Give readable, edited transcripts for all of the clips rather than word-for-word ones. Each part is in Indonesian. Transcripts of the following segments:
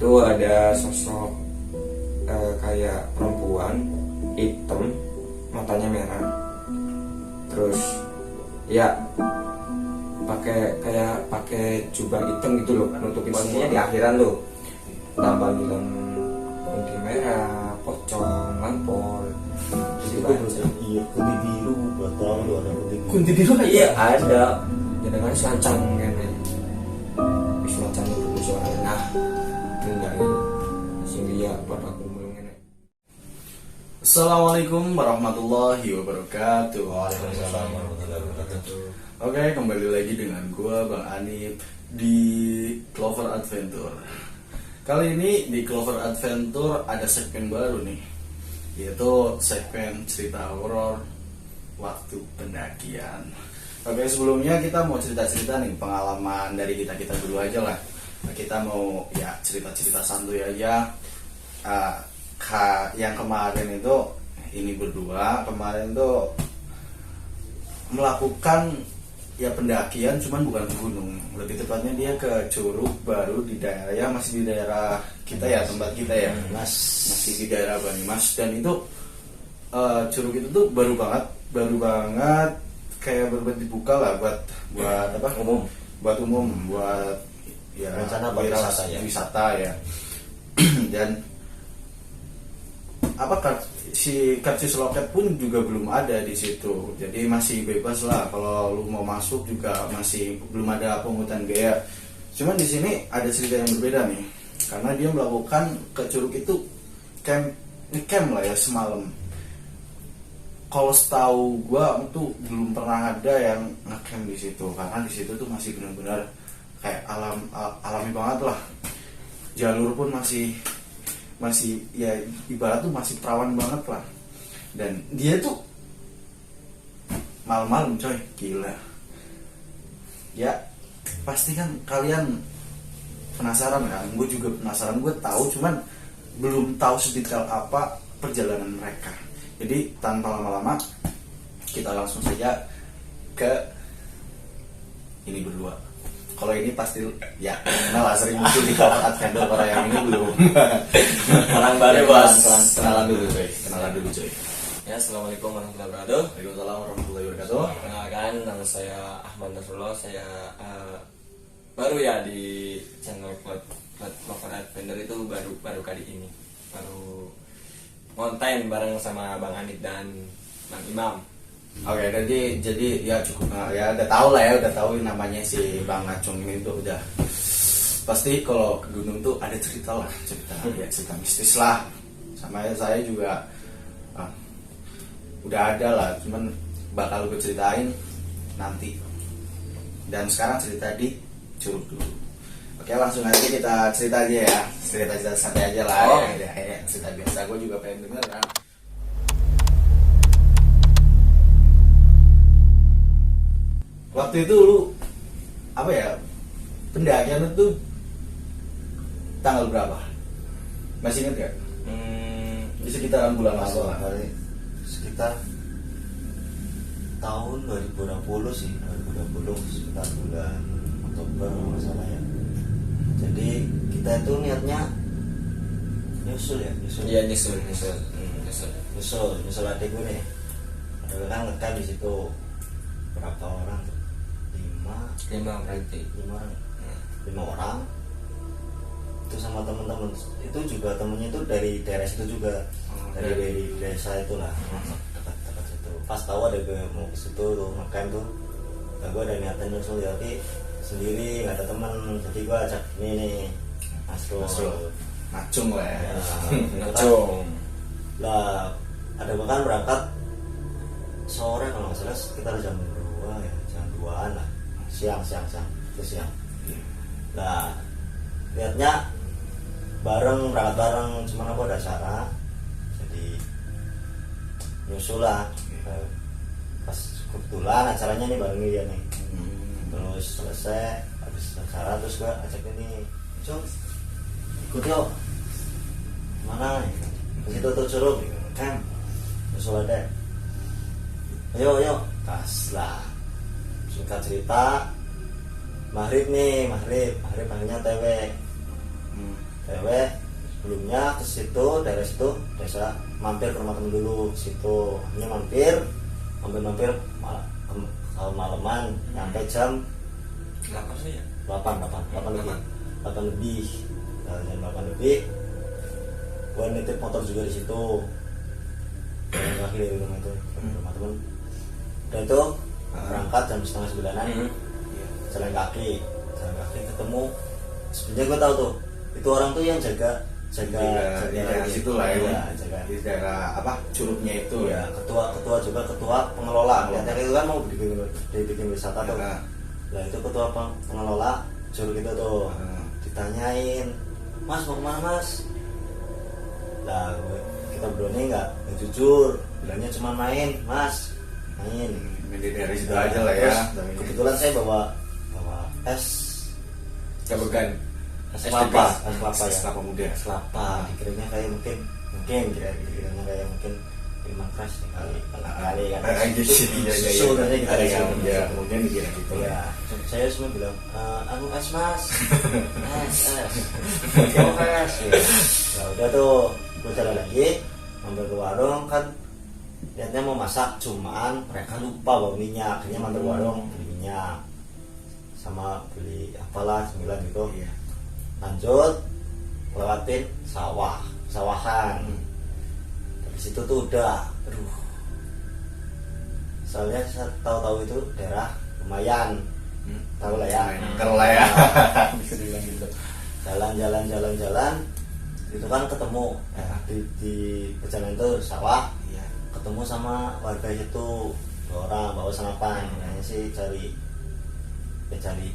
itu ada sosok kayak perempuan hitam, matanya merah, terus ya pakai jubah hitam gitu loh, nutupin semuanya di akhiran loh, tambah bilang kunti merah, pocong, lampor. Iya, kunti biru, buat tahu lu ada Kunti biru kan? Iya ada, jadi kan selancang kan ya, selancang itu suara. Nah, tinggal sehingga ya pada kumpul ini. Assalamualaikum warahmatullahi wabarakatuh. Waalaikumsalam warahmatullahi wabarakatuh. Oke, kembali lagi dengan gua Bang Anip di Clover Adventure. Kali ini di Clover Adventure ada segmen baru nih, yaitu segmen cerita horor waktu pendakian. Oke, sebelumnya kita mau cerita-cerita nih pengalaman dari kita dulu aja lah. Kita mau ya cerita-cerita santuy aja. Yang kemarin itu ini berdua kemarin tuh melakukan ya pendakian, cuman bukan ke gunung, lebih tepatnya dia ke Curug Baru di daerah ya, masih di daerah kita ya, tempat kita ya, masih di daerah Banyumas. Dan itu curug itu tuh baru banget kayak baru dibuka lah buat apa umum, buat ya rencana wisata ya. Dan si karcis loket pun juga belum ada di situ, jadi masih bebas lah kalau lu mau masuk juga, masih belum ada pungutan biaya. Cuman di sini ada cerita yang berbeda nih, karena dia melakukan ke curug itu camp lah ya semalam. Kalau setahu gua tuh belum pernah ada yang ngecamp di situ, karena di situ tuh masih benar-benar kayak alami banget lah. Jalur pun masih ya ibarat tuh masih perawan banget lah. Dan dia tuh malam-malam coy, gila ya. Pasti kan kalian penasaran kan, gue juga penasaran, gue tahu, cuman belum tahu sedetail apa perjalanan mereka. Jadi tanpa lama-lama kita langsung saja ke ini berdua. Kalau ini pasti ya kenal lah, sering muncul di Clover Adventure. Kalau yang ini belum. Orang baru bos. Kenalan dulu coy. Ya, assalamualaikum warahmatullahi wabarakatuh. Waalaikumsalam warahmatullahi wabarakatuh. Kenalkan, nama saya Ahmad Nasrullah. Saya baru ya di channel Clover Adventure itu baru kali ini, baru konten bareng sama Bang Anip dan Bang Imam. Oke, jadi ya cukup ya udah tahu lah ya, udah tahu namanya si Bang Acung ini tuh udah pasti kalau ke gunung tuh ada cerita mistis lah. Sama saya juga udah ada lah, cuman bakal gue ceritain nanti. Dan sekarang cerita di Curug dulu. Oke, langsung aja kita cerita aja ya, cerita santai aja lah. Ya, cerita biasa, gue juga pengen denger kan. Waktu itu lu apa ya, pendakian itu tanggal berapa? Masih inget gak? Di sekitaran bulan apa lah? Sekitar tahun 2020 sih, 2020 sekitar bulan Oktober masalah ya. Jadi kita itu niatnya nyusul adik gue nih. Ada kan ngekam di situ, berapa orang? lima orang itu sama teman-teman itu juga, temennya itu dari daerah situ juga, dari desa itu lah, dekat situ. Pas tahu ada gue mau ke situ tuh makan tuh, nah, gue ada niatan nyusul ya, tapi sendiri nggak ada teman, jadi gue ajak ini nih Acung lah ya. Acung Lah ada bahkan berangkat sore kalau nggak salah sekitar jam 2 ya, jam 2an lah, siang. Nah lihatnya berangkat bareng, cuman aku ada acara jadi nyusul lah. Pas kebetulan acaranya nih bareng dia nih. Terus selesai habis acara terus gue ajak ini, Cung ikut yuk, mana nih ke situ tuh Curug kan, nyusul ada, ayo pas lah. Singkat cerita, maghrib panggilnya TW. TW sebelumnya ke situ, daerah situ desa, mampir ke rumah temen dulu ke situ, hanya mampir malaman, nyampe jam 8 sih ya. 8 lebih. Nah, jam 8 lebih gue nitip motor juga di situ, jalan kaki dari rumah itu ke rumah temen. Dan itu berangkat jam 8:30 jalan kaki ketemu. Sebenarnya gue tahu tuh itu orang tuh yang jaga di daerah situ lah ya, jaga di daerah apa curugnya itu ya, ketua pengelola. Lihatnya itu kan mau dibikin wisata tuh. Nah itu ketua pengelola curug itu tuh ditanyain, mas mau kemana mas? Lah kita berdua nih nggak jujur, bilangnya cuma main mas, main dari situ aja lah ya. Kebetulan saya bawa es Cabekan. es kelapa muda. Es kelapa, dikiranya kayak mungkin dikiranya kayak mungkin minuman keras kali kan. Susu tadi kita ya, kemudian dikira gitu ya. Saya semua bilang, aku es mas, es, mau es. Ya udah tuh, gue jalan lagi, mampir ke warung kan, lihatnya mau masak, cuman mereka lupa bawa minyak, akhirnya mampir ke warung beli minyak, sama beli apalah sembilan gitu. Lanjut lewatin sawahan. Dari situ tuh udah soalnya saya tahu itu daerah lumayan, tahu lah ya, kalau lah ya. bisa dibilang gitu. Jalan itu kan ketemu di perjalanan itu sawah, ketemu sama warga itu 2 orang bawa senapan, kayaknya sih cari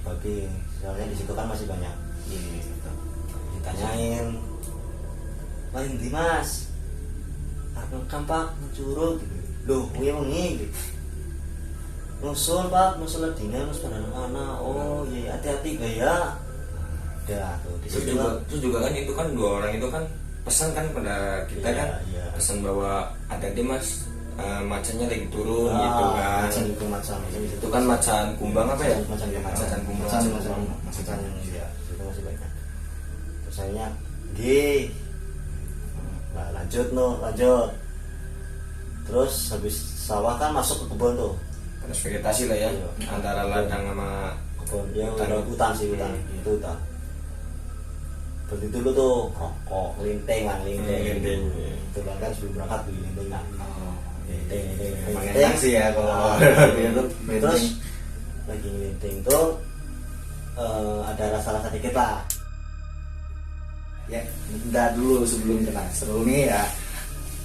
babi, soalnya di situ kan masih banyak. Ditanyain, paling di mas, kan pak mencurug gitu. Loh, gue mengi gitu. Nusul pak, nusul ladina, nusul pada mana? Oh iya, hati-hati gaya. Udah tuh. Terus juga kan itu kan 2 orang itu kan pesan kan pada kita kan, pesan bahwa ada deh mas, macannya lagi turun gitu kan. Macan itu kan macan kumbang apa ya? Macan kumbang. Macan ya, itu masih banyak. Terus saya nah, lanjut. Terus habis sawah kan masuk ke kebun tuh. Terus vegetasi lah ya, antara ladang sama kebun. Dia hutan sih, hutan. Itu hutan. Berarti dulu tuh rokok, linting. Itu kan sebelum berangkat beli linting. Emang enak sih ya kalau terus lagi linting tuh ada rasa sedikit lah. Ya, bentar dulu sebelum kena seru nih ya.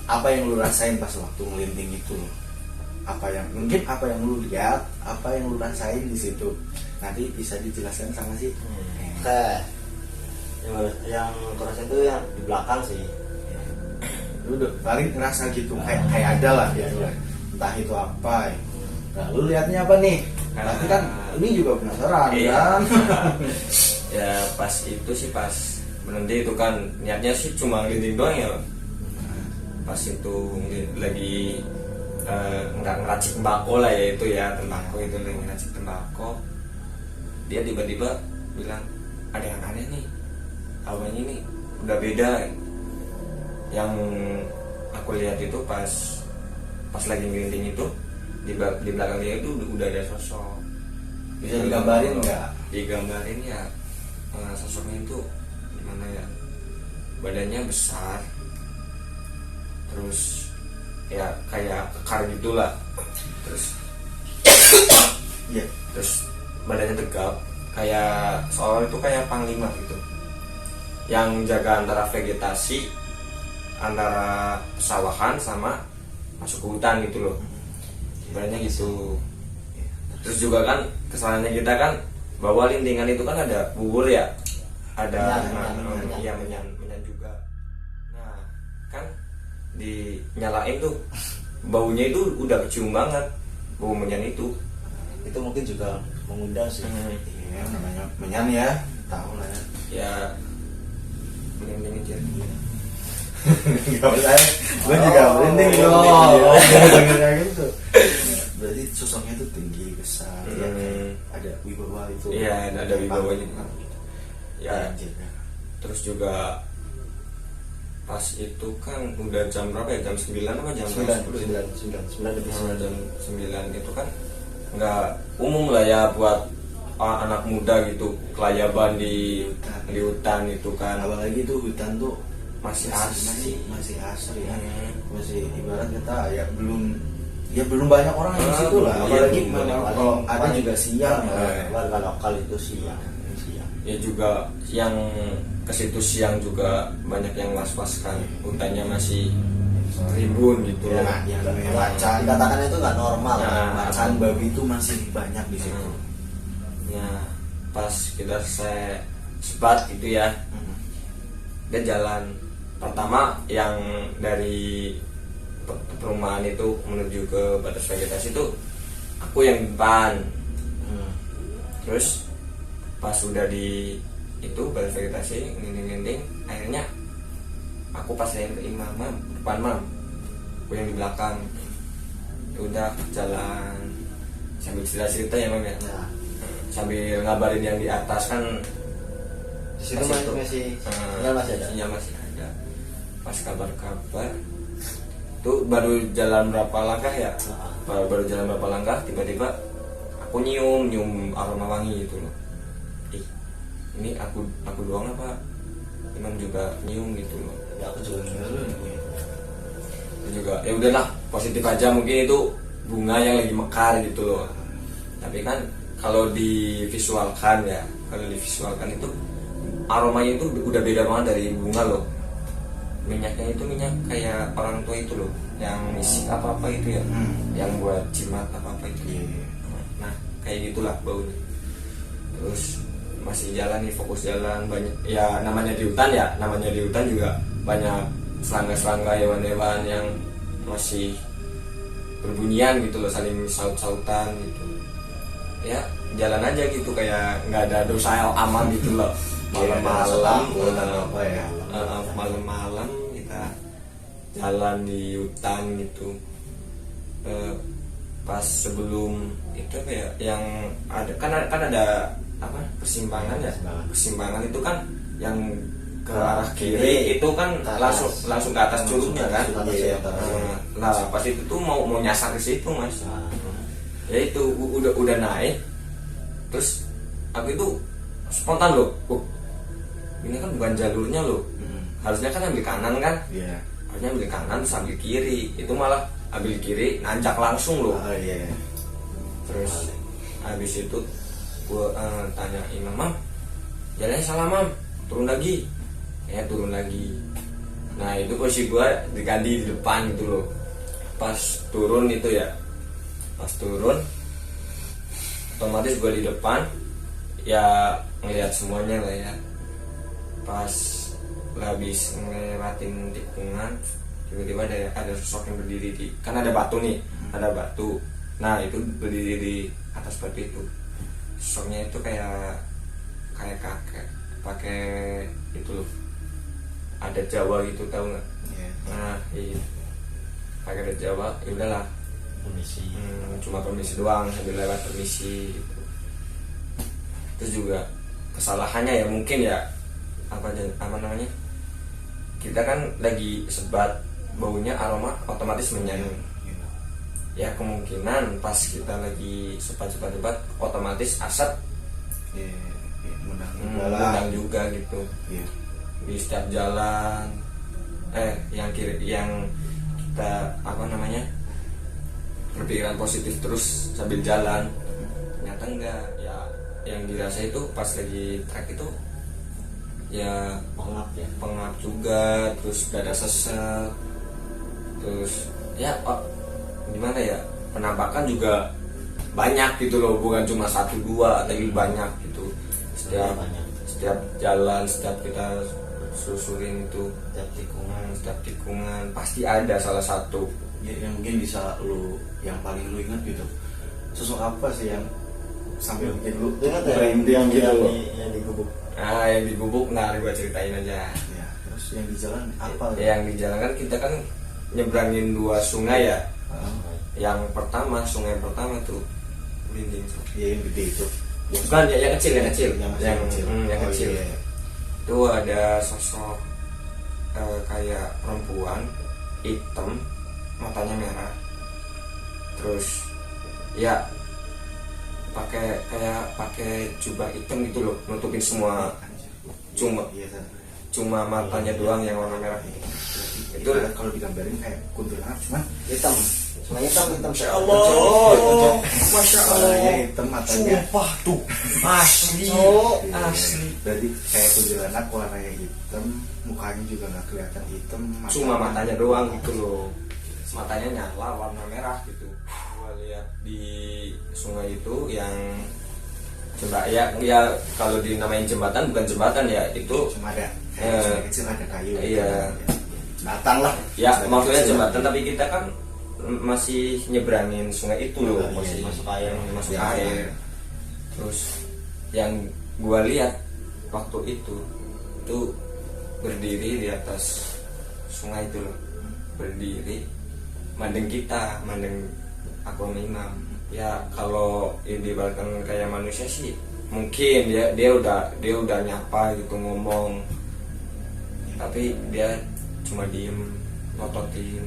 Apa yang lu rasain pas waktu ngelinting itu? Apa yang lu lihat, apa yang lu rasain di situ? Nanti bisa dijelaskan sama si. Yang kerasain itu yang di belakang sih. Lu paling ngerasa gitu, kayak ada lah gitu lah. Entah itu apa. Nah, lu lihatnya apa nih? Nanti kan ini juga penasaran kan? Ya pas berhenti itu kan niatnya sih cuma ngelinting doang ya. Pas itu lagi ngeracik tembakau lah ya, itu ya tembakau, itu lagi ngeracik tembakau. Dia tiba-tiba bilang ada yang aneh nih, awalnya ini udah beda. Yang aku lihat itu pas lagi ngelinting itu di belakang dia itu udah ada sosok. Bisa digambarin nggak? Digambarin ya, sosoknya itu gimana ya, badannya besar, terus ya kayak kekar gitulah, terus badannya tegap, kayak seolah itu kayak panglima gitu, yang jaga antara vegetasi, antara pesawahan sama masuk ke hutan gitu loh, badannya gitu. Terus juga kan kesalahannya kita kan bawa lintingan itu kan ada bubur ya, ada menyan juga. Nah kan dinyalain tuh, baunya itu udah kecium banget, bau menyan itu mungkin juga mengundang sih. Iya, namanya menyan ya, tahu lah ya. Ya merinding aja. Gak usah, gue juga merinding dong. Kayak gitu. Berarti sosoknya itu tinggi, besar, ya, ada wibawa itu. Iya, ada wibawanya. Ya, Terus juga pas itu kan udah jam berapa ya, jam 9 apa jam 10? 9 lebih Jam 9 itu kan nggak umum lah ya buat anak muda gitu kelayaban di hutan itu kan. Apalagi tuh hutan tuh Masih asli. masih asli ya. Hmm. Masih ibarat kita ya belum banyak orang di situ lah. Iya, Apalagi belum banyak orang. kalau ada juga siang ya. warga lokal itu siang. Ya juga yang ke situ siang juga banyak yang was-was kan, hutannya masih rimbun gitu Ya, loh. yang namanya macan, Dikatakan itu nggak normal. Nah, macan babi itu masih banyak di situ. Nah, pas kita selesai sebat gitu ya, dia jalan pertama yang dari perumahan itu menuju ke batas vegetasi itu aku yang depan. Terus pas udah di itu batas vegetasi ngending-ngending, akhirnya aku pas lihat ke imam, mam depan mam, aku yang di belakang. Udah jalan sambil cerita-cerita ya mam ya, Nah, sambil ngabarin yang di atas kan. di situ Pas itu, masih eh, sinyal masih ada. sinyal masih ada. Pas kabar-kabar tuh baru jalan berapa langkah ya, baru jalan berapa langkah tiba-tiba aku nyium aroma wangi gitu loh. Ih, ini aku doang apa Imam juga nyium gitu loh. Ya, aku juga Itu juga ya udahlah, positif aja, mungkin itu bunga yang lagi mekar gitu loh. Tapi kan kalau divisualkan itu aromanya itu udah beda banget dari bunga loh. Minyaknya itu minyak kayak orang tua itu loh, yang misik apa itu ya, yang buat jimat apa itu. Nah kayak gitulah baunya. Terus masih jalan nih, fokus jalan, banyak ya, namanya di hutan juga banyak serangga hewan-hewan yang masih berbunyian gitu loh, saling saut-sautan gitu ya. Jalan aja gitu kayak nggak ada dosa aman gitu loh. Malam-malam malam-malam kita jalan di hutan gitu. Pas sebelum itu apa ya, yang ada kan ada apa, persimpangan itu kan yang ke arah kiri itu kan langsung ke atas curugnya kan. Nah pas itu tuh mau nyasar ke situ mas. Ya itu udah naik, terus aku itu spontan loh, ini kan bukan jalurnya loh, harusnya kan ambil kanan kan, harusnya ambil kanan terus ambil kiri, itu malah ambil kiri nanjak langsung loh. Terus habis itu gue tanya imam, mam jalannya salah mam, turun lagi. Turun lagi. Nah itu posisi gue diganti di depan gitu loh. Pas turun itu ya, otomatis gue di depan ya, ngelihat semuanya lah ya. Pas habis ngelewatin tikungan, tiba-tiba ada sosok yang berdiri di, kan ada batu nih, ada batu. Nah itu berdiri di atas batu itu. Sosoknya itu kayak kakek pakai itu loh, ada Jawa gitu, tahu nggak? Nah iya, pakai ada Jawa. Ya udahlah, permisi. Cuma permisi doang, sambil lewat permisi gitu. Terus juga kesalahannya ya mungkin ya apa namanya, kita kan lagi sebat, baunya aroma otomatis menyanyi ya, kemungkinan pas kita lagi sebat otomatis asap mengundang juga gitu. Di setiap jalan yang kita apa namanya, berpikiran positif terus sambil jalan, ternyata enggak ya. Yang dirasa itu pas lagi trek itu ya pengap juga, terus dada sesek, terus ya gimana ya, penampakan juga banyak gitu loh, bukan cuma 1-2 tapi banyak gitu. Setiap jalan, setiap kita susurin itu, setiap tikungan pasti ada salah satu yang mungkin bisa lu, yang paling lu ingat gitu, sosok apa sih yang sampai bikin lu yang gitu? yang digubuk. yang digubuk. Nah gue ceritain aja Ya, terus yang di jalan apa? yang di jalan kan kita kan nyebrangin 2 sungai ya. Yang pertama, sungai pertama tuh Blinding. Iya yang gede itu. Bukan ya, yang kecil. Yang kecil. Yang kecil. Iya. itu ada sosok kayak perempuan hitam, matanya merah, terus ya pakai jubah hitam gitu loh, nutupin semua, Iya, San. cuma matanya doang yang warna merah. Itu kalau digambarin kayak kuntilanak cuman hitam, semuanya hitam. Masya Allah, Masya warnanya hitam, matanya sumpah tuh asli, asli. berarti kayak kuntilanak warnanya hitam, mukanya juga nggak kelihatan hitam, Cuma matanya doang gitu loh, matanya nyala warna merah gitu. Gua lihat di sungai itu yang ya kalau dinamain jembatan bukan jembatan ya, itu cuma ada kayak sungai kecil ada kayu. iya. Jembatan lah Ya sungai maksudnya kecil. jembatan, tapi kita kan masih nyebrangin sungai itu loh, Iya, masih masuk air. masuk Iya. air. Terus yang gua lihat waktu itu berdiri di atas sungai itu loh, berdiri mandeng aku sama Imam. Ya kalau diibaratkan kayak manusia sih mungkin dia udah nyapa gitu, ngomong, tapi dia cuma diem ngototin.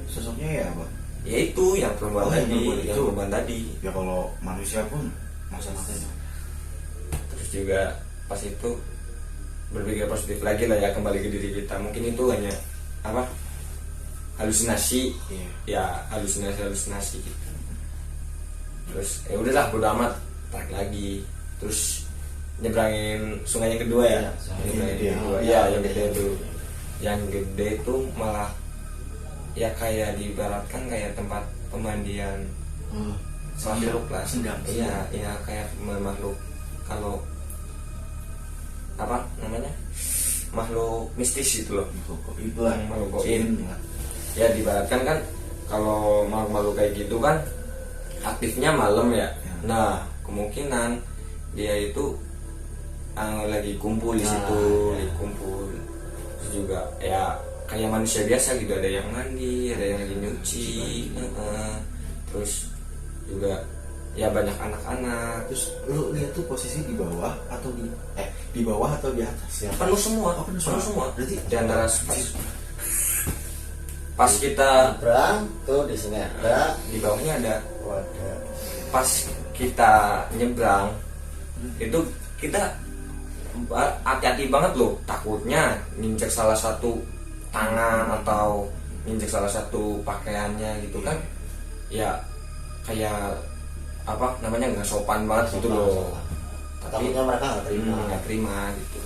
Sosoknya ya apa? Ya itu yang perempuan Oh, yang tadi, perempuan yang itu. perempuan tadi. Ya kalau manusia pun masa-masanya Terus juga pas itu berpikir positif lagi lah ya, kembali ke diri kita. Mungkin itu hanya apa, halusinasi. Iya. Ya halusinasi gitu. Terus ya udahlah bodo amat, tarik lagi. Terus nyebrangin sungai yang kedua ya. Iya, sungai Nyebrangin gede. yang kedua. Iya, yang gede itu. Yang gede itu malah ya kayak diibaratkan kayak tempat pemandian makhluk lah. Sendam. Iya kayak makhluk, kalau apa namanya, makhluk mistis gitu loh. Itulah Makhluk jin. goib. Ya diibaratkan kan kalau makhluk kayak gitu kan aktifnya malam ya. Nah kemungkinan dia itu lagi kumpul di situ, lagi kumpul. Terus juga ya kayak manusia biasa gitu, ada yang mandi, ada yang lagi nyuci, terus juga ya banyak anak-anak. Terus lu lihat tuh posisi di bawah atau di bawah atau di atas ya? Penuh semua, Oh, penuh penuh semua. Berarti Di antara pas kita Nyebrang tuh di sini ada. di bawahnya ada. Wadah. Pas kita nyebrang itu kita hati-hati banget loh, takutnya nginjek salah satu tangan atau nginjek salah satu pakaiannya gitu kan. Ya kayak apa namanya, nggak sopan banget gitu loh. Tapi Takutnya mereka nggak terima. nggak terima gitu.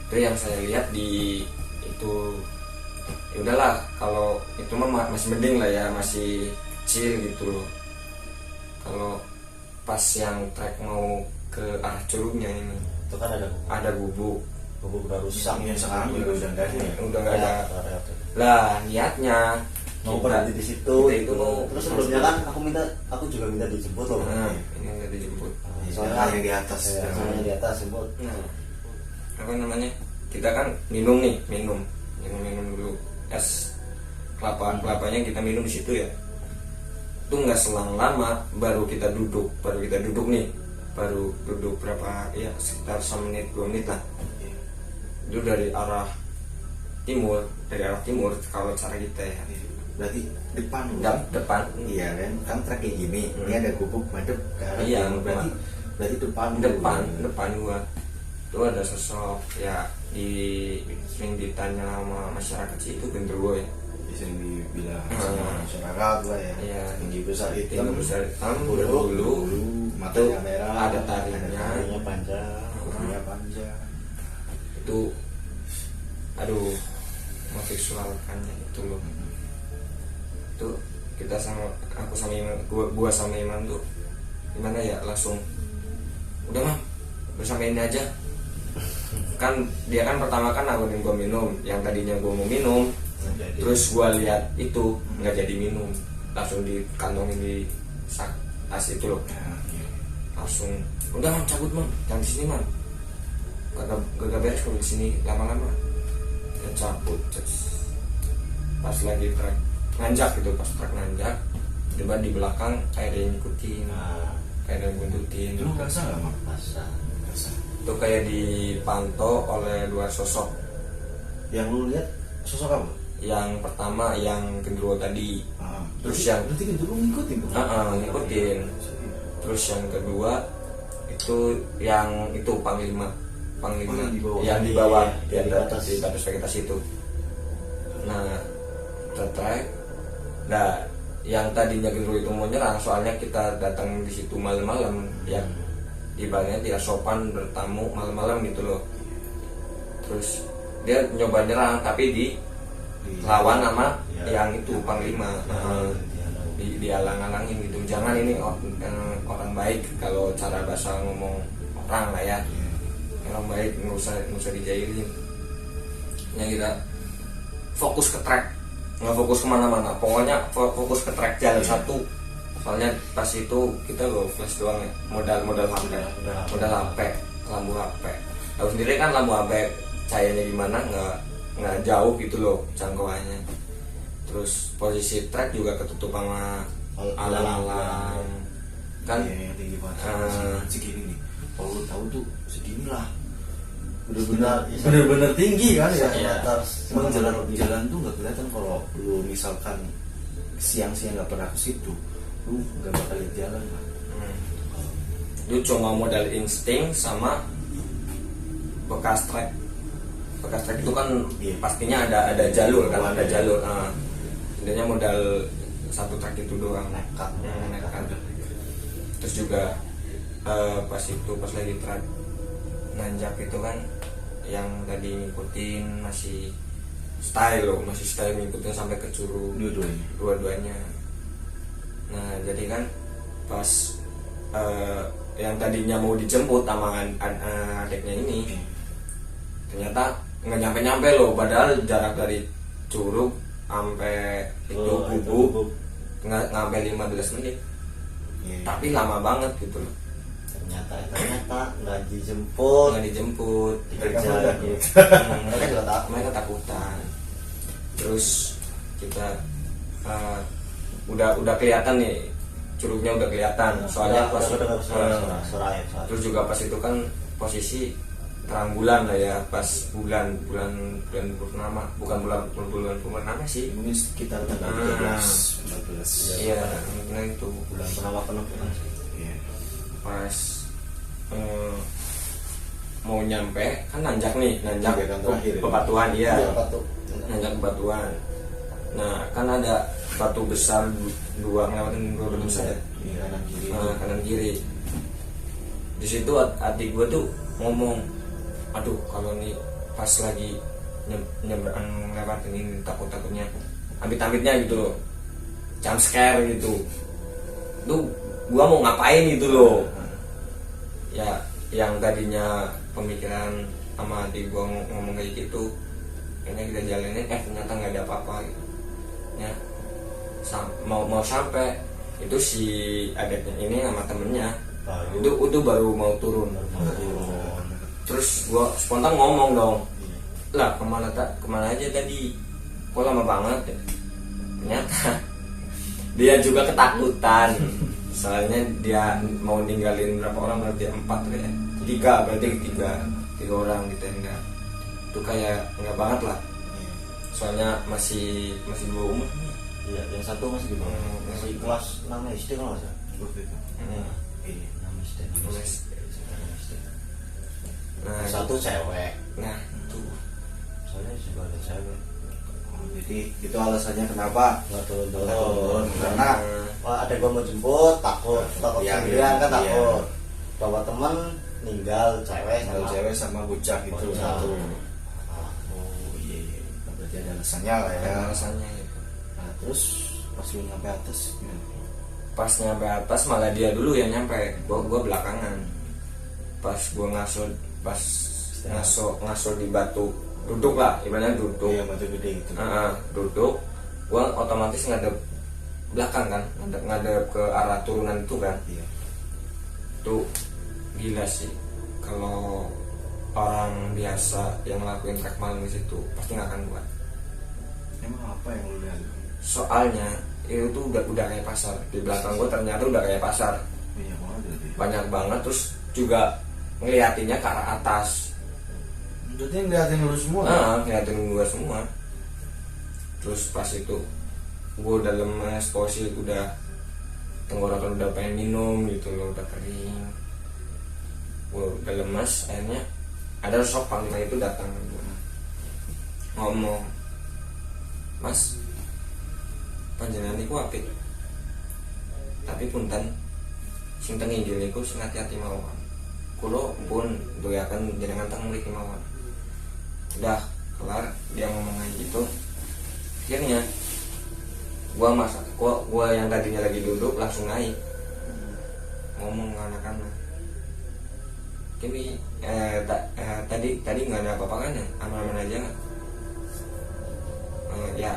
Itu yang saya lihat di itu. Ya udahlah, kalau itu mah masih mending lah ya, masih chill gitu loh. Kalau pas yang trek mau ke arah Curugnya ini Itu kan ada gubuk. gubuk udah rusak. yang sekarang juga udah nggak ada ya? Udah nggak ada. ada. Lah niatnya Mau kita- berhenti di situ. kita itu mau Terus sebelumnya kan aku juga minta dijemput loh. Nah, ini nggak dijemput. Soalnya yang di atas. ya, soalnya di atas jemput. Nah, apa namanya, kita kan minum dulu es kelapanya kita minum di situ ya. Itu nggak selang lama baru kita duduk nih, baru duduk berapa ya, sekitar 1 menit 2 menit lah. Itu dari arah timur kalau cara kita ya. Berarti depan lu. Depan. Iya kan trek kayak gini. Ini ada gubuk madep ke arah Iya, timur. berarti depan lu. depan gua itu ada sosok ya, sering ditanya sama masyarakat sih, itu genderuwo ya. Bisa dibilang Hmm. masyarakat lah ya. Iya. Tinggi besar hitam. Tinggi besar hitam, bulu, berbulu, matanya merah, ada taringnya. Harinya panjang. kukunya panjang. Itu aduh, memvisualkannya itu loh. Itu kita aku sama Iman, gua sama Iman tuh gimana ya, langsung udah mah bersama ini aja. Kan dia kan pertama kan nawarin gua minum, yang tadinya gua mau minum, terus gua lihat itu nggak jadi minum, langsung dikantongin di sak tas itu loh. Langsung udah man, cabut man, jangan di sini man, gak beres kalau di sini lama-lama. Dan cabut, pas lagi truk nanjak gitu, pas truk nanjak tiba di belakang kayak ada yang ngikutin, Nah, kayak ada yang buntutin. Lu ngerasa nggak mak? masa Ngerasa. itu kayak dipantau oleh dua sosok. Yang lu lihat sosok apa? Yang pertama yang gendruwo tadi, terus yang berarti kan dulu ngikutin tuh. ngikutin. Terus yang kedua itu yang itu panglima yang di bawah di atas vegetasi itu. Nah tertrek. Nah yang tadinya gendruwo itu mau nyerang, soalnya kita datang di situ malam-malam, ya ibaratnya tidak sopan bertamu malam-malam gitu loh. Terus dia nyoba nyerang tapi lawan sama yang itu panglima, dialang-alangin gitu. Jangan, ini orang baik, kalau cara bahasa ngomong orang lah ya, orang baik, nggak usah dijailin. Ya kita fokus ke track, nggak fokus kemana-mana, pokoknya fokus ke track jalan satu. Soalnya pas itu kita bawa flash doang ya, modal HP, lampu HP. Tahu sendiri kan lampu HP cahayanya gimana, nggak jauh gitu loh jangkauannya. Terus posisi trek juga ketutup sama alang-alang kan. Iya, tinggi banget. Segini nih, kalau lu tahu tuh segini lah, bener-bener tinggi kan ya. Cuman jalan tuh nggak kelihatan. Kalau lu misalkan siang-siang nggak pernah ke situ, lu nggak bakal lihat jalan lah. Lu cuma modal insting sama bekas trek itu kan pastinya ada jalur kan, ada jalur. Intinya modal satu trek itu doang, nekat. Terus juga pas lagi trek nanjak itu kan, yang tadi ngikutin masih style ngikutin sampai ke Curug dua-duanya. Nah jadi kan pas yang tadinya mau dijemput sama adiknya ini, ternyata nggak nyampe loh, padahal jarak dari Curug sampai itu Gubuk nggak sampai 15 menit. Tapi lama banget gitu loh. Ternyata nggak dijemput dikejar gitu. Mereka takutan. Terus kita udah kelihatan nih, Curugnya udah kelihatan, soalnya pas terus juga pas itu kan posisi terang bulan lah ya, pas bulan purnama, bukan bulan purnama sih, mungkin sekitar tanggal 13-14. Iya, nah itu bulan purnama penuh. Pas mau nyampe kan nanjak bebatuan, nanjak bebatuan. Nah kan ada batu besar dua batu besar ya, kanan kiri. Di situ adik gue tuh ngomong, aduh kalau nih pas lagi nyebrang lewatin ini takutnya amit-amitnya gitu loh, jump scare gitu tuh, gua mau ngapain gitu loh ya. Yang tadinya pemikiran sama adik gua ngomong kayak gitu, kayaknya kita jalanin, ternyata nggak ada apa-apa gitu ya. Mau sampai itu si adiknya ini sama temennya itu baru mau turun. Terus gua spontan ngomong dong, lah kemana aja tadi, kok lama banget ya? Ternyata dia juga ketakutan, soalnya dia mau ninggalin berapa orang, berarti 3 orang di tenda. Itu kayak nggak banget lah, soalnya masih di bawah umur. Iya, yang satu masih di bawah, masih kelas 6 SD kalau nggak salah. 6 SD. Nah, satu cewek. Nah itu soalnya juga ada cewek. Jadi itu alasannya kenapa nggak turun karena ada gua mau jemput, takut sendirian kan, takut bawa temen ninggal cewek sama bocah itu satu. Iya, berarti ada alasannya lah ya. Alasannya itu. Nah terus pas lu nyampe atas, pas nyampe atas malah dia dulu yang nyampe, gua belakangan. Pas gua ngaso di batu, duduk lah, ibaratnya duduk. Iya, batu gede gitu. Duduk, gua otomatis ngadep belakang kan, ngadep ke arah turunan itu kan. Iya. Tuh gila sih, kalau orang biasa yang ngelakuin trek malam di situ pasti nggak akan kuat. Emang apa yang lu lihat? Soalnya itu tuh udah kayak pasar, di belakang gua ternyata udah kayak pasar. Banyak banget. Banyak banget, terus juga ngeliatinnya ke arah atas. Berarti ngeliatin lu semua. Ngeliatin gue semua. Terus pas itu gue udah lemes, posisi udah tenggorokan udah pengen minum gitu loh, udah kering, gue udah lemes. Akhirnya ada sosok panglima itu datang ngomong, "Mas, panjenengan niku apik, tapi punten sing teng inggil niku sing hati-hati mawon. Kulo pun doyaken jenengan teng mriki mawon." Udah kelar dia ngomong kayak gitu. Akhirnya gua yang tadinya lagi duduk langsung naik ngomong ke anak-anak, "Kimi tadi nggak ada apa-apa kan ya, aman-aman aja kan?" Ya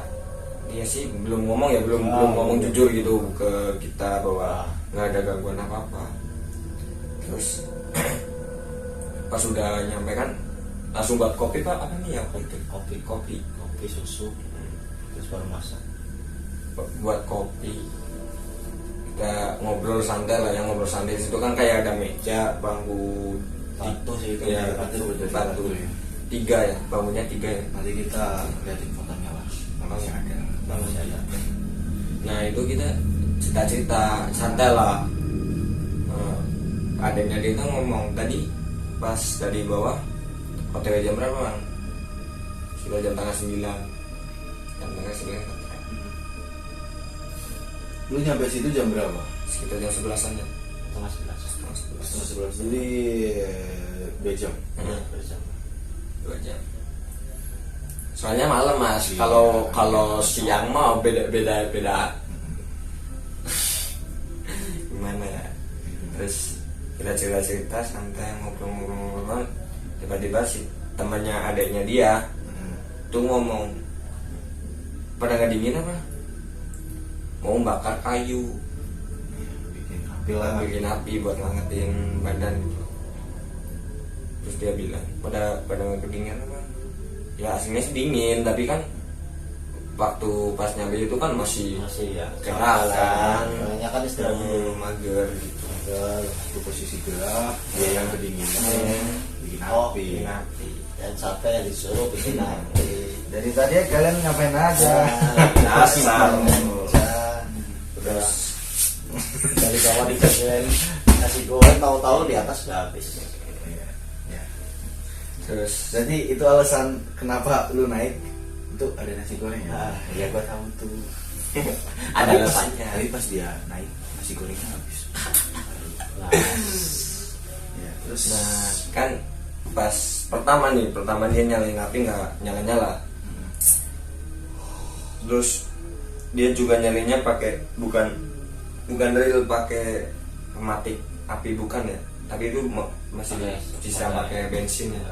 dia sih belum ngomong ya, belum ngomong jujur gitu ke kita bahwa nggak ada gangguan apa-apa. Terus pas udah nyampe kan langsung buat kopi, "Pak, apa nih ya?" Kopi susu, terus baru masak. Buat kopi, kita ngobrol santai lah ya, ngobrol santai. Di situ kan kayak ada meja, bangku Batu sih itu, ya, batu 3 ya, bangunnya 3 ya. Nanti kita liatin fotonya lah. Masih ada. Masih ada. Nah itu kita cerita-cerita santai lah. Adanya dia kan ngomong tadi pas dari bawah, OTW jam berapa bang? Sudah jam tengah 9. Jam tengah 9 kan. Lu nyampe situ jam berapa? Sekitar jam 11 aja. Setengah 11. Setengah 11. Jadi 2 jam. 2 jam. Soalnya malam mas. Iya. Kalau siang mah beda. Gimana ya? Terus kita cerita santai, ngobrol. Tiba-tiba si temannya adiknya dia tuh ngomong, "Pada nggak dingin apa? Mau bakar kayu, Bikin api lah. bikin api buat ngangetin badan gitu." Terus dia bilang, pada nggak kedinginan apa? Ya aslinya sih dingin, tapi kan waktu pas nyampe itu kan masih ya. gerah kan. Soalnya kan istirahat dulu. Mager gitu. Itu posisi gelap, dia yang kedinginan, bikin api. Bikin api. Dan sampai yang disuruh bikin api. Dari tadi kalian ngapain aja? Dasar. Udah dari bawah dikasihin nasi goreng, tahu-tahu di atas udah habis. Ya. Terus Jadi itu alasan kenapa lu naik itu ada nasi goreng ya? Iya gua tahu tuh. ada Tapi pas- alasannya. Tapi pas dia naik nasi gorengnya habis. Nah, Ya, terus Nah kan pas pertama dia nyalain api nggak nyala. Terus dia juga nyalinya pakai bukan drill, pakai pematik api bukan ya, tapi itu masih bisa pakai bensin ya,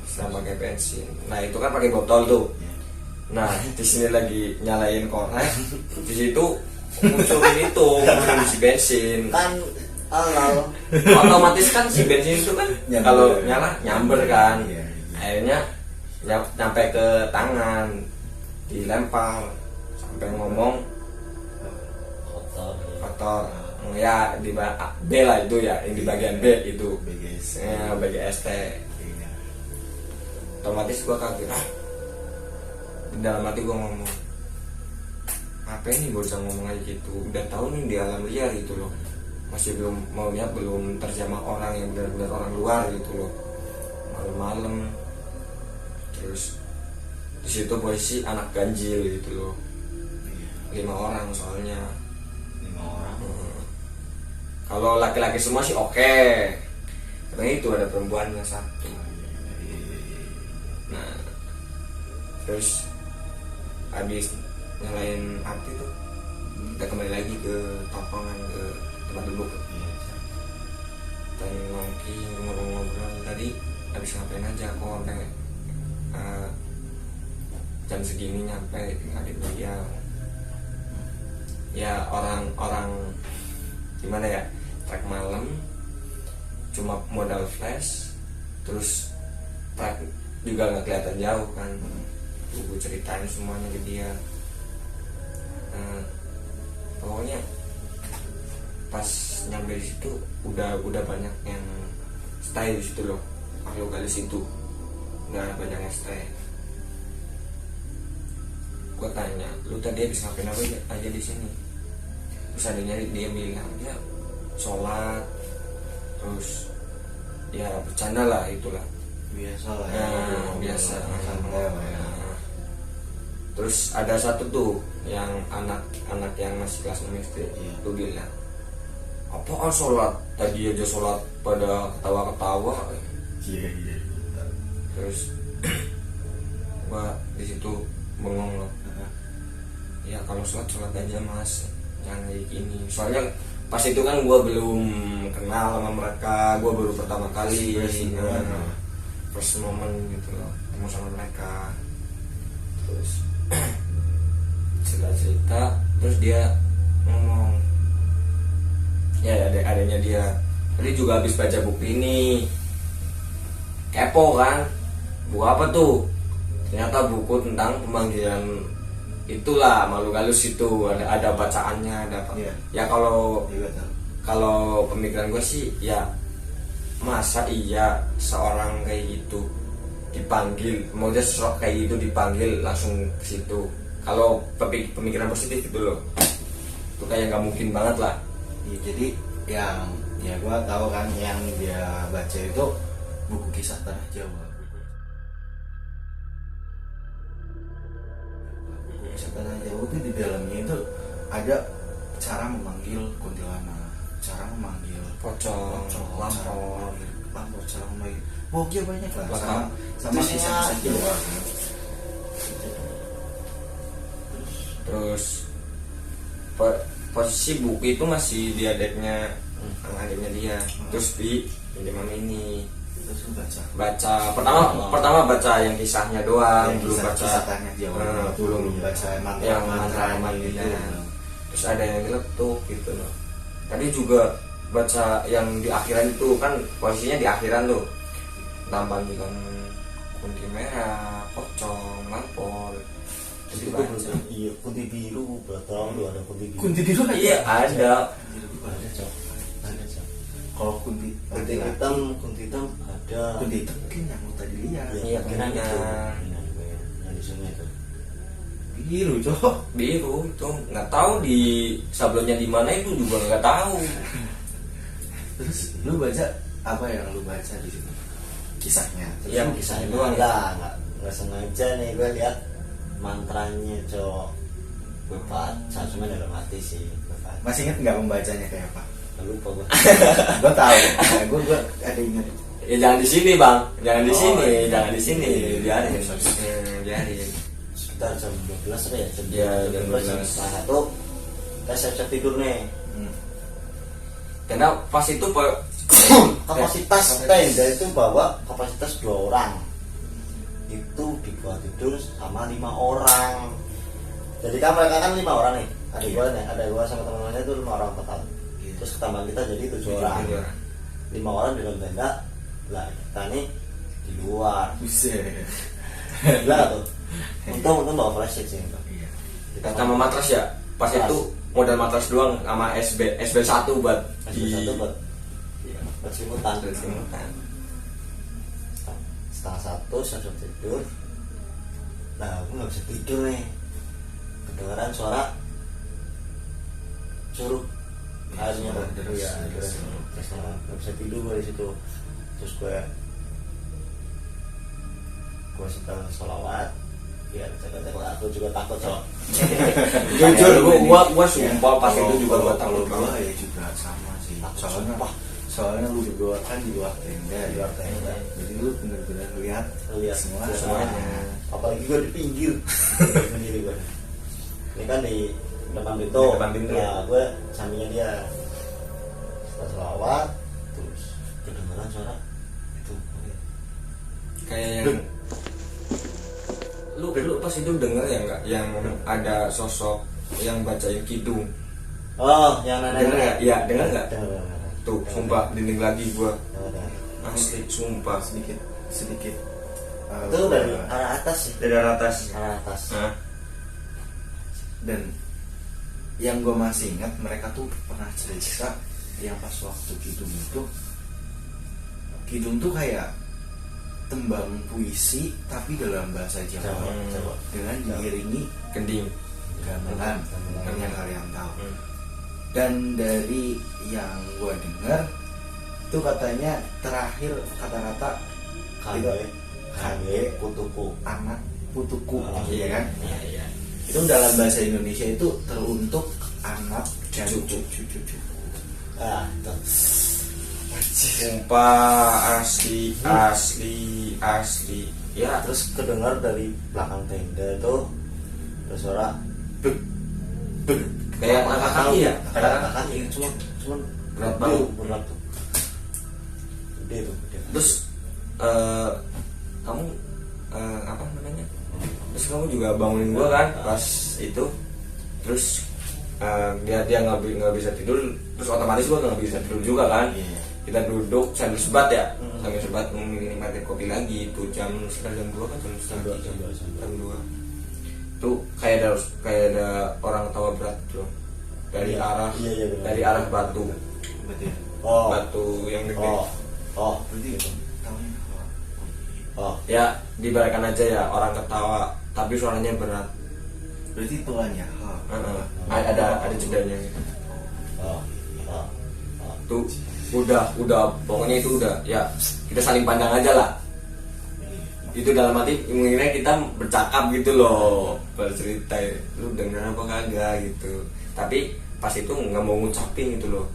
bisa pakai bensin. Nah itu kan pakai botol tuh. Nah di sini lagi nyalain korek, di situ munculin si bensin. kan halal. Otomatis kan si bensin itu kan Nyamber. kalau nyala nyamber kan. Iya. Akhirnya nyampe ke tangan, dilempar sampai ngomong kotor. Ya di B lah itu ya, yang di bagian B itu BGS. ya, BGST. Iya. Otomatis gua kaget. Di dalam hati gua ngomong, apa ini bocah ngomong aja gitu, udah tahu nih di alam liar gitu loh, masih belum mau lihat, belum terjamah orang yang benar-benar orang luar gitu loh, malam-malam. Terus di situ posisi anak ganjil gitu loh, 5 orang soalnya. 5 orang. Kalau laki-laki semua sih oke. Karena itu ada perempuannya 1. Nah terus habis nyalain api tuh kita kembali lagi ke tongkrongan, ke tempat duduk. Dan nongki ngobrol tadi habis ngapain aja kok sampai jam segini nyampe adik dia. Ya orang gimana ya, trek malam cuma modal flash, terus trek juga nggak kelihatan jauh kan. Gue ceritain semuanya ke dia. Pokoknya pas nyampe di situ udah banyak yang stay di situ loh, makhluk halus itu nggak banyak yang stay. Gue tanya, lu tadi habis ngapain apa aja di sini? Terus adanya dia bilang dia sholat, terus ya bercanda lah, itulah Biasa lah ya. biasa. Santai lah ya. Terus ada satu tuh yang anak yang masih kelas 6 SD, Iya. tuh bilang, apaan sholat? Tadi aja sholat pada ketawa-ketawa. Iya. Terus gua di situ bengong loh. Ya kalau sholat aja mas, jangan kayak gini. Soalnya pas itu kan gue belum kenal sama mereka, gue baru pertama kali first moment gitu loh ketemu sama mereka. Terus cerita terus dia ngomong, ya adanya dia tadi juga habis baca buku ini, kepo kan, buku apa tuh? Ternyata buku tentang pemanggilan itulah makhluk halus itu, ada bacaannya, ada apa. Iya. Ya kalau Iya betul. kalau pemikiran gue sih ya masa iya seorang kayak gitu dipanggil, maksudnya sosok kayak gitu dipanggil langsung ke situ. Kalau pemikiran positif gitu loh, itu kayak nggak mungkin banget lah. Iya, jadi yang ya gue tahu kan yang dia baca itu buku kisah tanah Jawa. Buku kisah tanah Jawa itu di dalamnya itu ada cara memanggil kuntilanak, cara memanggil Pocong, lampor, cara memanggil bokil banyak lah, Bakal. sama Itu kisah-kisah sih, Jawa. terus posisi buku itu masih di adiknya, adiknya dia. Terus pinjam ini Terus lu baca pertama baca yang kisahnya doang, belum baca kisah tanah Jawa, belum baca yang mantra mantra gitu. Terus ada yang nyeletuk gitu loh. Tadi juga baca yang di akhiran itu kan, posisinya di akhiran tuh tambah bilang kunti merah, pocong, lampor. Jadi baca. Iya, kunti biru, belum lu ada kunti biru. Kunti biru ada. Iya ada. Ada cok, ada cok. Kalau kunti Kunti hitam ada. kunti hitam mungkin yang lu tadi lihat. Iya, kira benar. gitu. Yang di sungai itu. Biru cowok. Biru itu nggak tahu di sablonnya di mana, itu juga nggak tahu. Terus lu baca apa yang lu baca di situ? Kisahnya. Terus Iya, lu kisahnya Itu doang. nggak sengaja nih gue lihat mantranya cok. Gue baca cuma dalam hati sih. Gue baca. masih inget nggak membacanya kayak apa? Lupa gue. Gue tahu. Gue ada inget. Ya jangan di sini bang, jangan di Oh, sini, iya. jangan di sini, biarin, Sorry. biarin. Sekitar jam 12 apa ya? Jam Iya, jam 12 12. setengah satu. Kita siap-siap tidur nih. Karena pas itu Kapasitas tenda itu bawa kapasitas 2 orang. Itu dibuat tidur sama 5 orang. Jadi kan mereka kan 5 orang nih. Ada gua sama teman-temannya itu 5 orang total. Iya. Terus ketambahan kita jadi 7 orang. 5 orang di dalam tenda. Lah kita nih di luar. Buset. Gila tuh. Untung bawa flashlight sih. Iya. Kita sama matras ya, pas Matras. itu modal matras doang sama SB 1 buat satu buat iya, selimutan. buat selimutan. Setengah satu siap-siap tidur. Nah aku nggak bisa tidur nih, kedengaran suara curug airnya suara tuh. deras, Iya, deras. terus nggak bisa tidur gue di situ. Terus gue setel sholawat biar jaga-jaga. Aku juga takut cok. Jujur gua sumpah pas Kalau- itu juga gua kalau takut gua banget. ya juga sama sih. Takut Soalnya sumpah. soalnya lu berdua kan di luar tenda. Di luar tenda. Jadi lu benar-benar lihat Lihat semuanya. Apalagi gue di pinggir sendiri gue. Ini kan di depan pintu. Di depan pintu, Nah, gue sampingnya dia. Setelah selawat, terus kedengaran suara itu. Kayak yang lu pas itu denger ya nggak, yang ada sosok yang bacain kidung. Oh, yang Denger nggak? Iya, denger nggak? Dengar. Tuh, sumpah dinding lagi gua. Dengar. Asli, sumpah. sedikit Itu dari arah atas sih. Dari arah atas. Arah atas. Nah, dan yang gue masih ingat mereka tuh pernah cerita yang pas waktu kidung itu Kidung tuh kayak tembang puisi tapi dalam bahasa Jawa, Jawa. dengan diiringi Gending. gamelan Gamelan. yang kalian tahu. Hmm. Dan dari yang gue dengar itu katanya terakhir kata-kata KG KG kutuku. anak putuku, Ah, iya kan? Iya. Itu dalam bahasa Indonesia itu teruntuk anak dan cucu. Ah, itu. Sumpah asli. Ya, Terus kedengar dari belakang tenda itu ada suara Bek, bek. kayak langkah kaki ya. kayak langkah kaki, cuman Berat banget. berat tuh. Gede tuh, gede. Terus kamu apa namanya? Terus kamu juga bangunin gua kan pas itu. Terus dia nggak bisa tidur. Terus otomatis gua nggak bisa tidur juga kan. Iya. Kita duduk sambil sebat ya, sambil sebat menikmati kopi lagi. Itu jam 2 kan, jam 2. Tuh kayak ada orang tawa berat tuh dari Iya. arah Iya, benar. dari arah batu Berarti Oh, batu yang gede. oh, berarti itu tahunya apa? oh. Ya dibayangkan aja ya orang ketawa tapi suaranya berat. Berarti tuannya. Ada jedanya gitu. Oh, oh, oh. Tuh udah pokoknya itu udah ya kita saling pandang aja lah. Itu dalam arti mungkin kita bercakap gitu loh, bercerita lu dengar apa kagak gitu. Tapi pas itu nggak mau ngucapin gitu loh.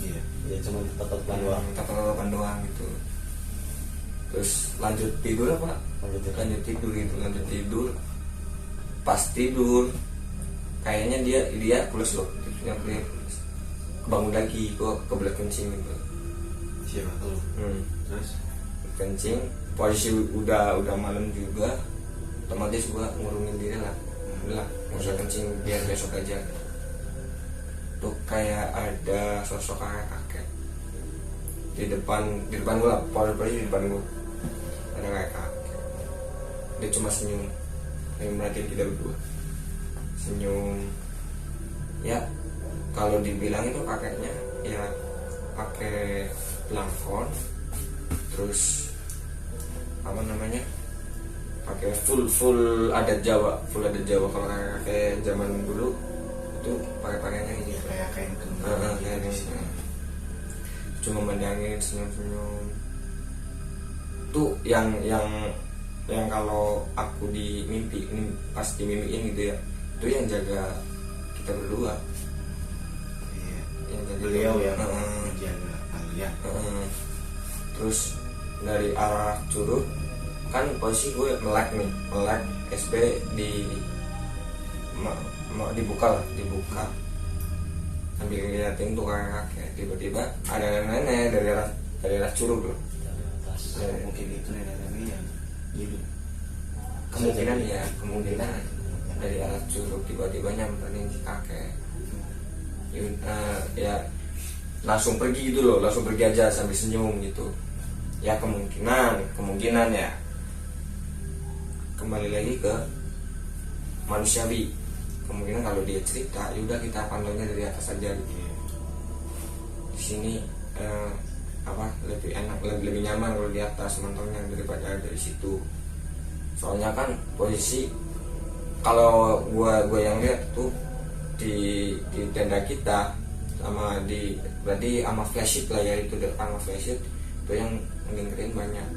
Iya. Ya cuma tetap doang. Tatapan doang gitu. Terus lanjut tidur apa? Lanjut tidur. Pas tidur kayaknya dia pulas loh, tidurnya pulas. Bangun lagi gua kebelet kencing gitu. Siapa tuh? Terus Kencing, posisi udah malam juga, otomatis gua ngurungin diri lah. Udah nggak usah kencing biar besok aja. Tuh kayak ada sosok kakek di depan gua lah, posisi di depan gua ada kayak kakek. Dia cuma senyum, yang merhatiin kita berdua. Senyum, ya kalau dibilang itu kakeknya ya pakai belangkon, terus apa namanya, pakai full adat Jawa. Kalau kakek zaman dulu itu pakaiannya ini kayak kain kayak gitu. cuma mandangin senyum tuh yang kalau aku di mimpi ini pas di mimpiin gitu ya, itu yang jaga kita berdua. Iya. Yang jaga Beliau yang Heeh. menjaga kalian. Terus dari arah Curug kan posisi gue melek SB dibuka sambil ngeliatin tuh kakek. Tiba-tiba ada nenek dari arah Curug loh. Mungkin itu nenek-nenek yang hidup. Kemungkinan dari arah Curug tiba-tiba nyamperin si kakek. Ya langsung pergi gitu loh, langsung pergi aja sambil senyum gitu. Ya kemungkinan ya kembali lagi ke manusiawi. Kemungkinan kalau dia cerita, yaudah kita pantaunya dari atas aja gitu. Di sini lebih enak, lebih nyaman kalau di atas mantaunya daripada dari situ. Soalnya kan posisi kalau gua yang lihat tuh di tenda kita sama berarti sama flashlight lah ya, itu sama flashlight itu yang ngelingkerin banyak.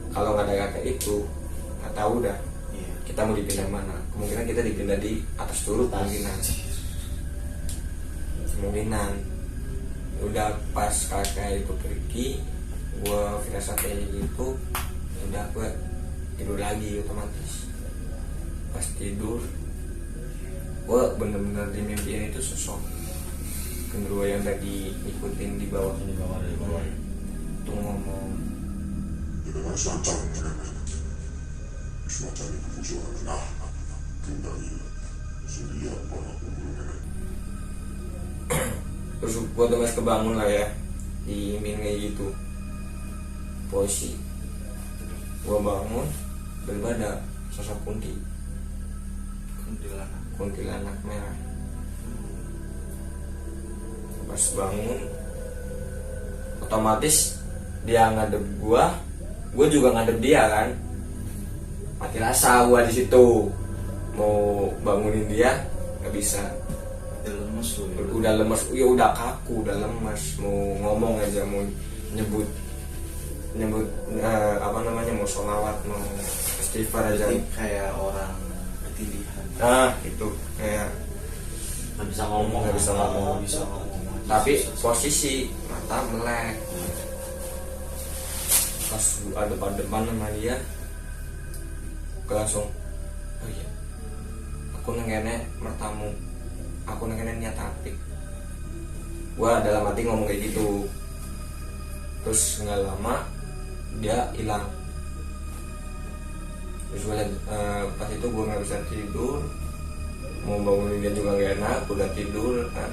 Kalau nggak ada kakek itu nggak tahu dah kita mau dipindah mana. Kemungkinan kita dipindah di atas turut, kemungkinan udah pas kakek itu pergi, gue firasatnya gitu, udah gue tidur lagi otomatis. Pas tidur gue bener-bener dimimpiin itu sosok kedua yang tadi ikutin di bawah itu ngomong, dengan sancang semacam itu suara kendali sedia para pembunuh. terus gue tuh masih kebangun lah ya di mimpi gitu. Posisi gue bangun tiba-tiba ada sosok kuntilanak merah. Pas bangun otomatis dia ngadep gue juga ngadep dia kan, mati rasa gue di situ mau bangunin dia nggak bisa, Udah lemes lu ya. udah lemes, ya udah kaku, udah lemes, mau ngomong aja, mau nyebut apa namanya, mau sholawat, mau istighfar aja. Jadi kayak orang ketindihan. Nah itu kayak nggak bisa ngomong, nggak bisa ngomong. Nggak bisa ngomong aja, Tapi susah. posisi mata melek, pas ada depan sama dia, gue langsung, oh iya, aku nengene mertamu, aku nengene niat apik. Gue dalam hati ngomong kayak gitu. Terus nggak lama dia hilang. Terus gue pas itu gue nggak bisa tidur, mau bangunin dia juga gak enak, udah tidur kan.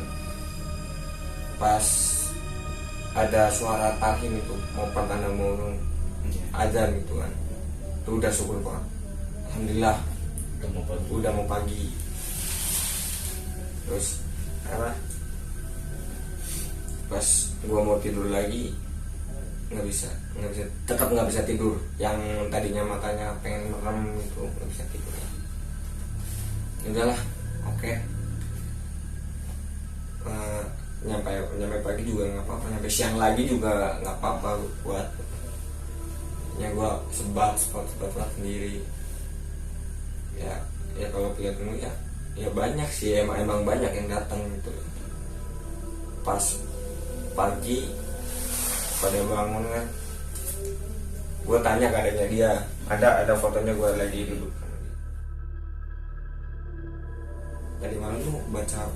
Pas ada suara tahim itu mau pertanda mau azan gitu kan, itu udah syukur banget, alhamdulillah udah mau pagi. Terus apa, pas gua mau tidur lagi nggak bisa, tetap nggak bisa tidur. Yang tadinya matanya pengen merem itu nggak bisa tidur. Udahlah, oke. Nyampe pagi juga nggak apa-apa, nyampe siang lagi juga nggak apa-apa buat ya gue sebat sendiri ya kalau lihat dulu ya banyak sih, emang banyak yang datang gitu. Pas pagi pada bangun kan, gue tanya keadaannya dia, ada fotonya gue lagi duduk tadi malam tuh baca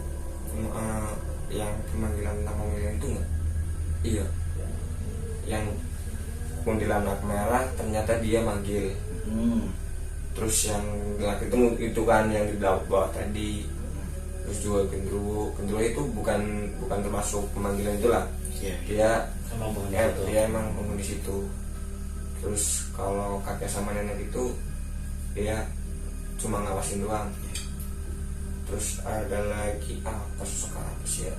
yang pemanggilan itu nggak? Iya, yang kuntilanak merah ternyata dia manggil. Terus yang laki itu kan yang di bawah tadi. Terus juga gendruwo itu bukan termasuk pemanggilan itulah. Dia emang penghuni situ. Terus kalau kakek sama nenek itu dia cuma ngawasin doang. Terus ada lagi apa sosok apa sih ya,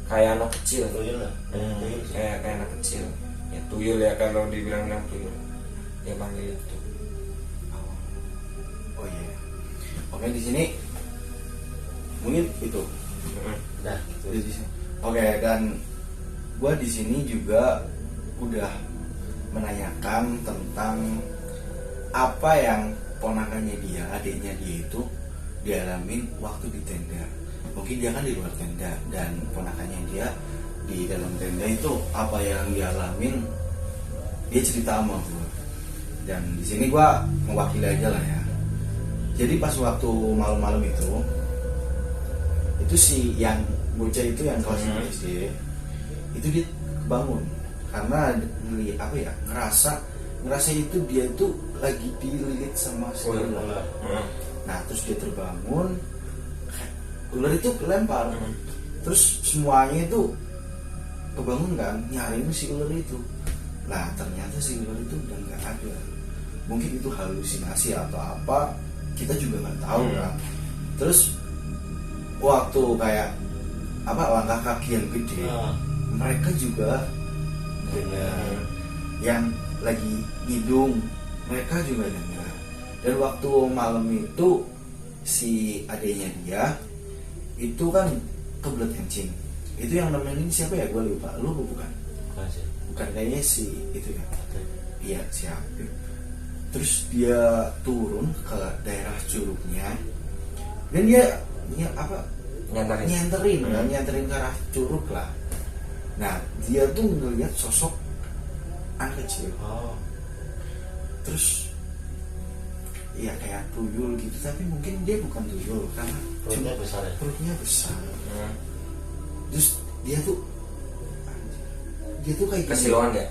kayak anak kecil, kayak anak kecil ya, tuyul ya, kalau dibilang tuyul dia panggil itu. Oh iya. Oke, di sini mungkin itu. Udah gitu. Oke, dan gua di sini juga udah menanyakan tentang apa yang ponakannya dia, adiknya dia itu dialamin waktu di tenda. Mungkin dia kan di luar tenda, dan ponakannya dia di dalam tenda itu apa yang dialamin dia cerita sama gue. Dan di sini gue mewakili aja lah ya. Jadi pas waktu malam-malam itu si yang bocah itu yang kelas 5 SD itu dia bangun karena ngerasa itu dia tuh lagi dililit sama si ular. Nah terus dia terbangun, ular itu kelempar, terus semuanya itu kebangun kan, nyariin si ular itu. Nah ternyata si ular itu udah nggak ada. Mungkin itu halusinasi atau apa, kita juga nggak tahu kan. Terus waktu kayak langkah kaki yang gede, mereka juga dengar. Yang lagi hidung mereka juga dengar. Dan waktu malam itu si adiknya dia itu kan kebelet kencing. Itu yang nemenin siapa ya, gue lupa. Lu bukan kayaknya si itu ya. Iya, siapa. Terus dia turun ke daerah curugnya dan dia nyanterin ke arah curug lah. Nah dia tuh ngeliat sosok anak kecil. Terus ya kayak tuyul gitu, tapi mungkin dia bukan tuyul karena perutnya besar. Terus dia tuh kayak kesiluan ya,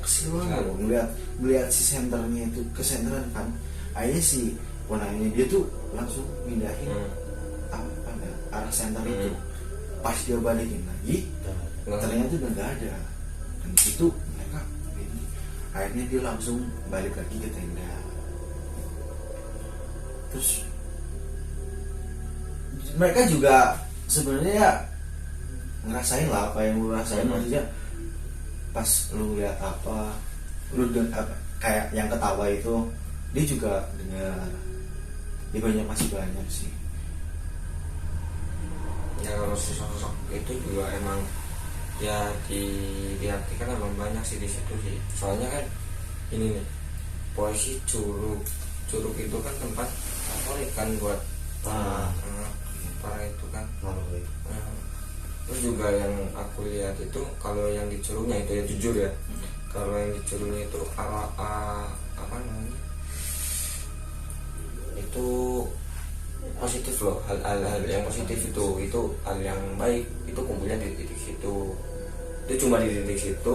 ngeliat si senternya itu kesenteran kan. Akhirnya si ponanya dia tuh langsung pindahin arah senter itu. Pas dia balikin lagi ternyata udah nggak ada. Dan itu mereka akhirnya dia langsung balik lagi ke tenda. Terus mereka juga sebenarnya ngerasain lah apa yang lu rasain. Maksudnya pas lu lihat apa, kayak yang ketawa itu dia juga dengar. Dia masih banyak sih. Ya kalau sosok itu juga emang ya diartikan emang banyak sih di situ sih. Soalnya kan ini nih, posisi curug itu kan tempat favorit kan buat para itu kan. Terus juga yang aku lihat itu kalau yang di curugnya itu ya jujur ya, kalau yang di curugnya itu apa namanya, itu positif loh, hal yang positif itu hal yang baik, itu kumpulnya di titik situ, itu cuma di titik situ.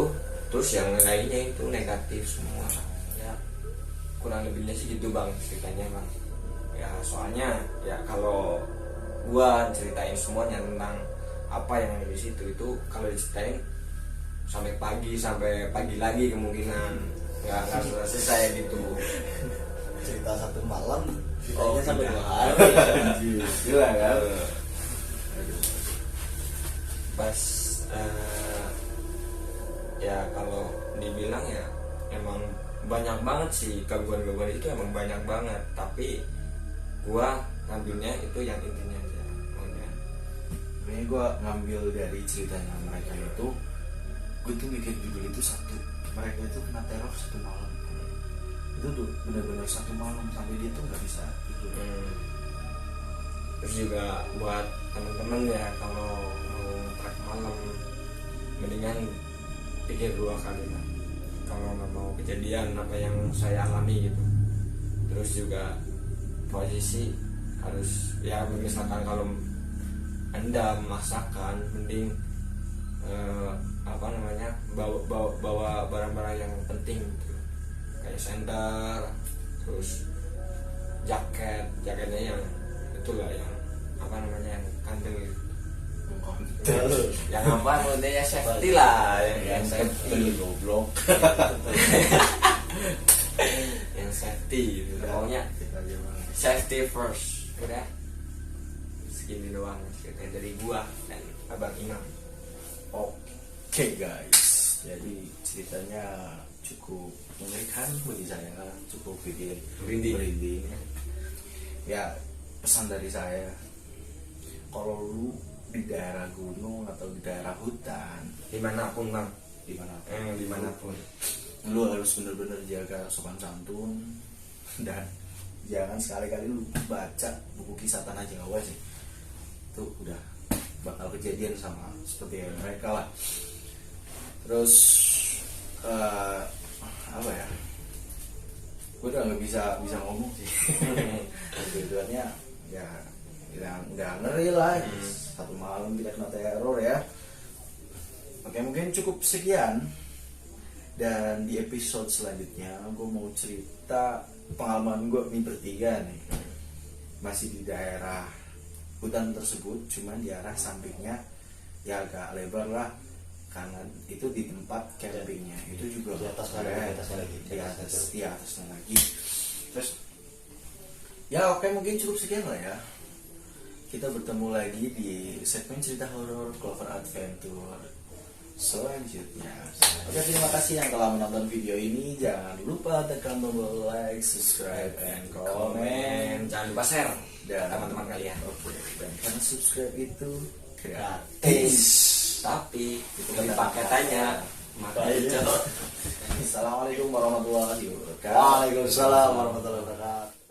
Terus yang lainnya itu negatif semua ya, kurang lebihnya sih gitu bang ceritanya bang ya. Soalnya ya kalau gua ceritain semuanya tentang apa yang ada di situ, itu kalau diceritain sampai pagi lagi kemungkinan nggak selesai gitu. Cerita satu malam Oh, sampai iya. 2 hari. Gila kan? Pas ya kalau dibilang ya emang banyak banget sih gangguan-gangguan itu, emang banyak banget, tapi gua ngambilnya itu yang intinya aja. Ini gue ngambil dari ceritanya mereka itu, gue tuh bikin judul itu satu, mereka itu kena teror 1 malam. Itu tuh benar-benar 1 malam sampai dia tuh nggak bisa tidur. Terus juga buat temen-temen ya, kalau mau trek malam mendingan pikir 2 kali lah kalau nggak mau kejadian apa yang saya alami gitu. Terus juga posisi harus ya, misalkan kalau Anda memaksakan, mending apa namanya, bawa barang-barang yang penting gitu, kayak senter, terus jaketnya yang itulah, yang apa namanya, yang kandel gitu. Yang apa maksudnya ya, safety lah, yang safety goblok. yang safety gitu. Pokoknya safety first. Udah segini doang cerita dari gua dan Abang Imam. Oke guys, jadi ceritanya cukup mengerikan bagi saya, cukup bikin merinding. Ya, pesan dari saya, kalau lu di daerah gunung atau di daerah hutan, Dimanapun bang, dimanapun, lu harus bener-bener jaga sopan santun, dan jangan sekali-kali lu baca buku kisah tanah Jawa sih, itu udah bakal kejadian sama seperti mereka lah. Terus apa ya, gue udah nggak bisa ngomong sih. Tujuannya ya nggak ngeri lah, 1 malam tidak kena teror ya. Oke, mungkin cukup sekian, dan di episode selanjutnya gue mau cerita pengalaman gue ini bertiga nih, masih di daerah hutan tersebut, cuman di arah sampingnya ya agak lebar lah, karena itu di tempat campingnya itu juga di atas atasnya lagi. Terus ya oke, mungkin cukup sekian lah ya. Kita bertemu lagi di segmen cerita horor Clover Adventure selanjutnya. Oke, terima kasih yang telah menonton video ini. Jangan lupa tekan tombol like, subscribe, and comment. Jangan lupa share Dan teman-teman kalian. Oke, dan karena subscribe itu Gratis, tapi beli paketannya Assalamualaikum warahmatullahi wabarakatuh. Waalaikumsalam warahmatullahi wabarakatuh.